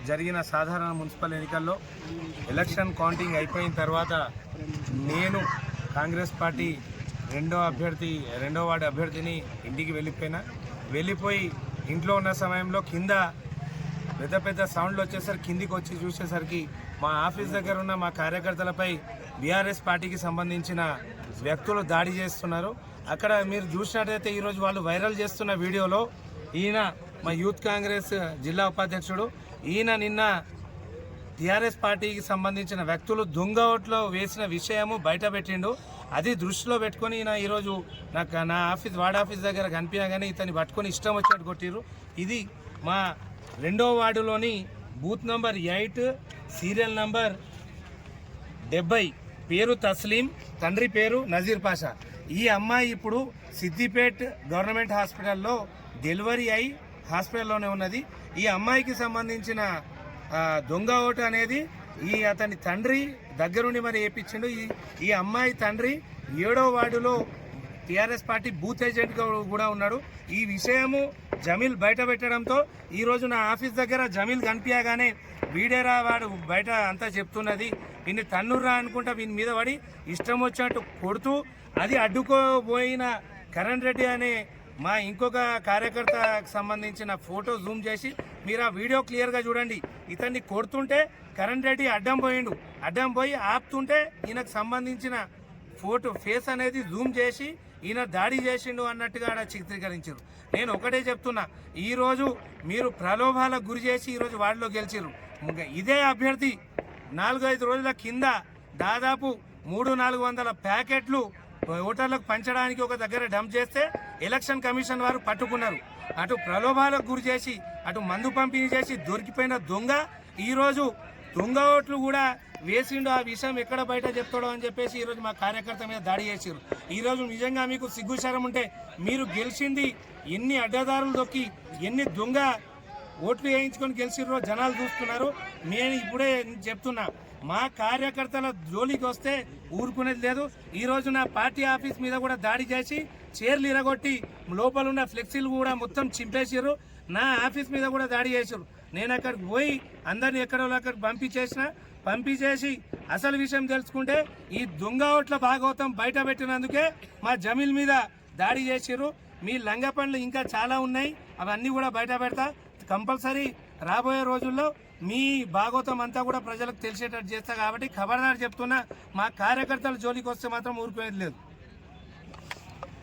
జరిగిన సాధారణ మున్సిపల్ ఎన్నికల్లో ఎలక్షన్ కౌంటింగ్ అయిపోయిన తర్వాత నేను కాంగ్రెస్ పార్టీ రెండో వార్డు అభ్యర్థిని ఇంటికి వెళ్ళిపోయి ఇంట్లో ఉన్న సమయంలో కింద పెద్ద పెద్ద సౌండ్లు వచ్చేసరికి కిందికి వచ్చి చూసేసరికి మా ఆఫీస్ దగ్గర ఉన్న మా కార్యకర్తలపై బీఆర్ఎస్ పార్టీకి సంబంధించిన వ్యక్తులు దాడి చేస్తున్నారు. అక్కడ మీరు చూసినట్టయితే ఈరోజు వాళ్ళు వైరల్ చేస్తున్న వీడియోలో ఈయన మా యూత్ కాంగ్రెస్ జిల్లా ఉపాధ్యక్షుడు, ఈయన నిన్న టీఆర్ఎస్ పార్టీకి సంబంధించిన వ్యక్తులు దొంగ ఓట్లో వేసిన విషయము బయటపెట్టిండు. అది దృష్టిలో పెట్టుకొని ఈయన ఈరోజు నా వార్డ్ ఆఫీస్ దగ్గర కనిపించగానే ఇతన్ని పట్టుకొని ఇష్టం వచ్చినట్టు కొట్టిర్రు. ఇది మా 2వ వార్డులోని బూత్ నంబర్ 8 సీరియల్ నంబర్ 70, పేరు తస్లీం, తండ్రి పేరు నజీర్ పాషా. ఈ అమ్మాయి ఇప్పుడు సిద్దిపేట్ గవర్నమెంట్ హాస్పిటల్లో డెలివరీ అయి హాస్పిటల్లోనే ఉన్నది. ఈ అమ్మాయికి సంబంధించిన దొంగ ఓటు అనేది అతని తండ్రి దగ్గరుండి మరి వేయించిండు. ఈ అమ్మాయి తండ్రి 7వ వార్డులో టీఆర్ఎస్ పార్టీ బూత్ ఏజెంట్గా కూడా ఉన్నాడు. ఈ విషయము జమీల్ బయట పెట్టడంతో ఈరోజు నా ఆఫీస్ దగ్గర జమీల్ కనిపించగానే వీడేరా వాడు బయట అంతా చెప్తున్నది, వీడిని తన్నుర్రా అనుకుంటా వీని మీద పడి ఇష్టం వచ్చినట్టు కొడుతూ అది అడ్డుకోబోయిన కరణ్ రెడ్డి అనే మా ఇంకొక కార్యకర్తకు సంబంధించిన ఫోటో జూమ్ చేసి మీరు ఆ వీడియో క్లియర్గా చూడండి. ఇతన్ని కొడుతుంటే కరణ్ రెడ్డి అడ్డం పోయి ఆపుతుంటే ఈయనకు సంబంధించిన ఫేస్ అనేది జూమ్ చేసి ఈయన దాడి చేసిండు అన్నట్టుగా చిత్రీకరించారు. నేను ఒకటే చెప్తున్నా, ఈరోజు మీరు ప్రలోభాలకు గురి చేసి ఈరోజు వార్డులో గెలిచారు. ఇదే అభ్యర్థి 4-5 రోజుల కింద దాదాపు 300-400 ప్యాకెట్లు ఓటర్లకు పంచడానికి ఒక దగ్గర డంప్ చేస్తే ఎలక్షన్ కమిషన్ వారు పట్టుకున్నారు. అటు ప్రలోభాలకు గురి చేసి అటు మందు పంపిణీ చేసి దొరికిపోయిన దొంగ ఈరోజు దొంగ ఓట్లు కూడా వేసిండు. ఆ విషయం ఎక్కడ బయట చెప్తాడో అని చెప్పేసి ఈరోజు మా కార్యకర్త మీద దాడి చేసారు. ఈరోజు నిజంగా మీకు సిగ్గుశరం ఉంటే మీరు గెలిచింది ఎన్ని అడ్డదారులు దొక్కి ఎన్ని దొంగ ఓట్లు వేయించుకొని గెలిచిర్రో జనాలు చూస్తున్నారు. నేను ఇప్పుడే చెప్తున్నా, మా కార్యకర్తల జోలికి వస్తే ఊరుకునేది లేదు. ఈరోజు నా పార్టీ ఆఫీస్ మీద కూడా దాడి చేసి చైర్లు ఇరగొట్టి లోపల ఉన్న ఫ్లెక్సీలు కూడా మొత్తం చింపేసారు. నా ఆఫీస్ మీద కూడా దాడి చేశారు. నేను అక్కడికి పోయి అందరిని ఎక్కడో అక్కడికి పంపించేసి అసలు విషయం తెలుసుకుంటే ఈ దొంగ ఓట్ల భాగవతం బయట పెట్టినందుకే మా జమీల్ మీద దాడి చేసిర్రు. మీ లంగ పనులు ఇంకా చాలా ఉన్నాయి, అవన్నీ కూడా బయట పెడతా. కంపల్సరీ రాబోయే రోజుల్లో మీ భాగవతం అంతా కూడా ప్రజలకు తెలిసేటట్టు చేస్తా. కాబట్టి ఖబర్దార్ చెప్తున్నా, మా కార్యకర్తల జోలికి వస్తే మాత్రం ఊరుకునేది లేదు.